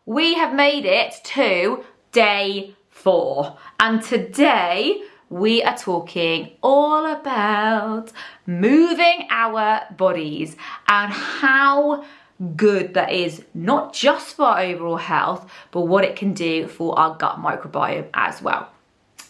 we have made it to day 4. And today we are talking all about moving our bodies and how good that is, not just for our overall health, but what it can do for our gut microbiome as well.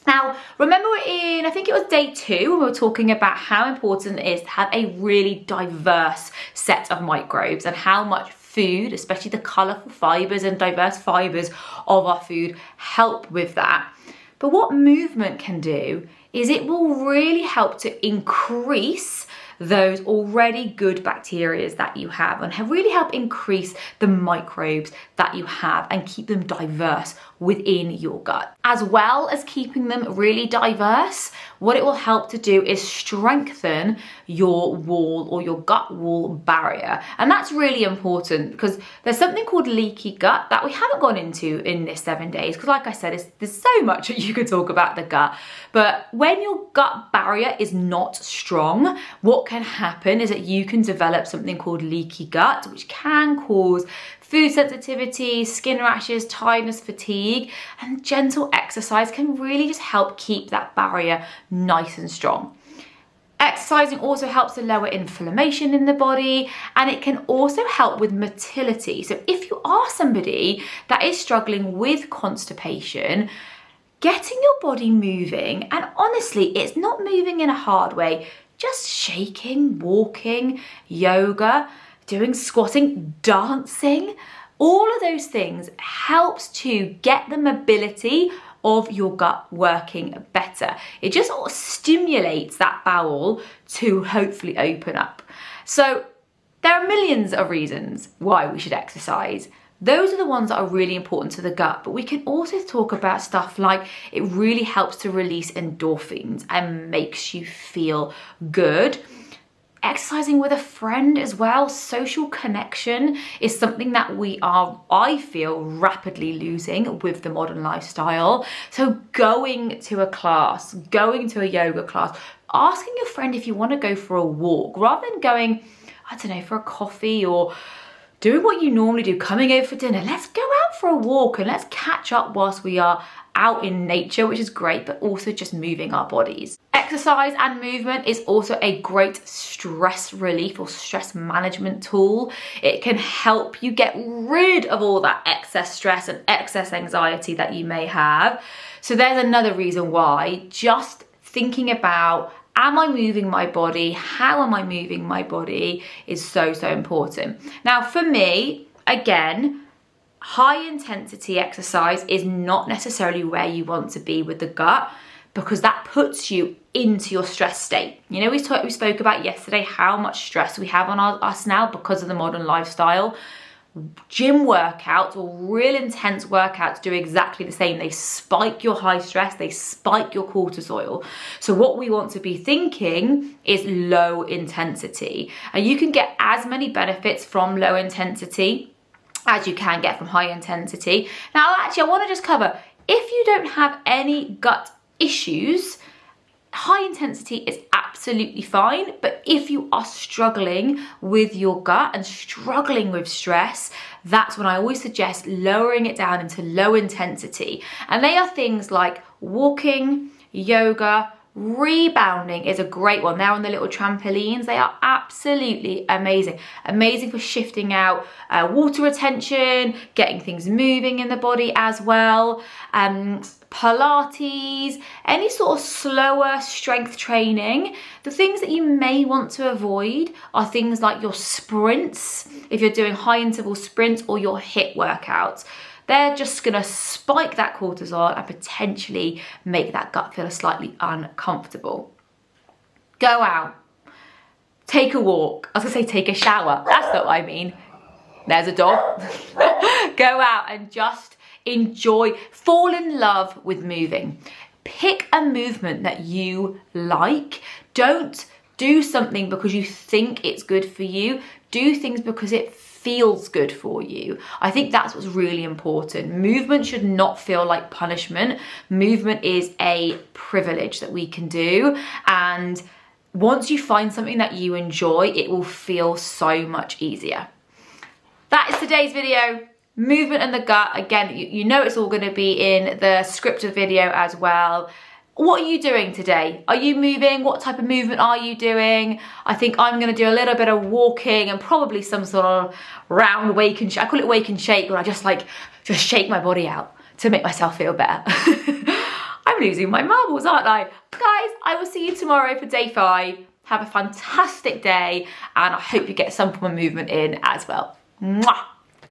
Now, remember we're in, I think it was day 2, when we were talking about how important it is to have a really diverse set of microbes and how much food, especially the colourful fibres and diverse fibres of our food, help with that. But what movement can do is it will really help to increase those already good bacteria that you have and really help increase the microbes that you have and keep them diverse within your gut. As well as keeping them really diverse, what it will help to do is strengthen your wall or your gut wall barrier. And that's really important because there's something called leaky gut that we haven't gone into in this 7 days because, like I said, there's so much that you could talk about the gut. But when your gut barrier is not strong, what can happen is that you can develop something called leaky gut, which can cause food sensitivity, skin rashes, tiredness, fatigue, and gentle exercise can really just help keep that barrier nice and strong. Exercising also helps to lower inflammation in the body, and it can also help with motility. So if you are somebody that is struggling with constipation, getting your body moving, and honestly, it's not moving in a hard way, just shaking, walking, yoga, doing squatting, dancing, all of those things helps to get the mobility of your gut working better. It just sort of stimulates that bowel to hopefully open up. So there are millions of reasons why we should exercise. Those are the ones that are really important to the gut, but we can also talk about stuff like it really helps to release endorphins and makes you feel good. Exercising with a friend as well, social connection is something that we are, I feel, rapidly losing with the modern lifestyle. So going to a class, going to a yoga class, asking your friend if you want to go for a walk, rather than going, I don't know, for a coffee or doing what you normally do, coming over for dinner, let's go out for a walk and let's catch up whilst we are out in nature, which is great, but also just moving our bodies. Exercise and movement is also a great stress relief or stress management tool. It can help you get rid of all that excess stress and excess anxiety that you may have. So there's another reason why just thinking about, am I moving my body? How am I moving my body is so, so important. Now for me, again, high intensity exercise is not necessarily where you want to be with the gut, because that puts you into your stress state. You know, we spoke about yesterday how much stress we have on us now because of the modern lifestyle. Gym workouts or real intense workouts do exactly the same. They spike your high stress, they spike your cortisol. So what we want to be thinking is low intensity. And you can get as many benefits from low intensity as you can get from high intensity. Now, actually, I want to just cover, if you don't have any gut issues, high intensity is absolutely fine. But if you are struggling with your gut and struggling with stress, that's when I always suggest lowering it down into low intensity. And they are things like walking, yoga. Rebounding is a great one. They're on the little trampolines. They are absolutely amazing. Amazing for shifting out water retention, getting things moving in the body as well. Pilates, any sort of slower strength training. The things that you may want to avoid are things like your sprints, if you're doing high interval sprints, or your HIIT workouts. They're just gonna spike that cortisol and potentially make that gut feel slightly uncomfortable. Go out, take a walk. I was gonna say take a shower. That's not what I mean. There's a dog. Go out and just enjoy, fall in love with moving. Pick a movement that you like. Don't do something because you think it's good for you. Do things because it feels good for you. I think that's what's really important. Movement should not feel like punishment. Movement is a privilege that we can do. And once you find something that you enjoy, it will feel so much easier. That is today's video. movement in the gut. Again, you know it's all going to be in the scripted video as well. What are you doing today? Are you moving? What type of movement are you doing? I think I'm going to do a little bit of walking and probably some sort of round wake and shake. I call it wake and shake, when I just shake my body out to make myself feel better. I'm losing my marbles, aren't I? Guys, I will see you tomorrow for day 5. Have a fantastic day, and I hope you get some form of movement in as well. Mwah!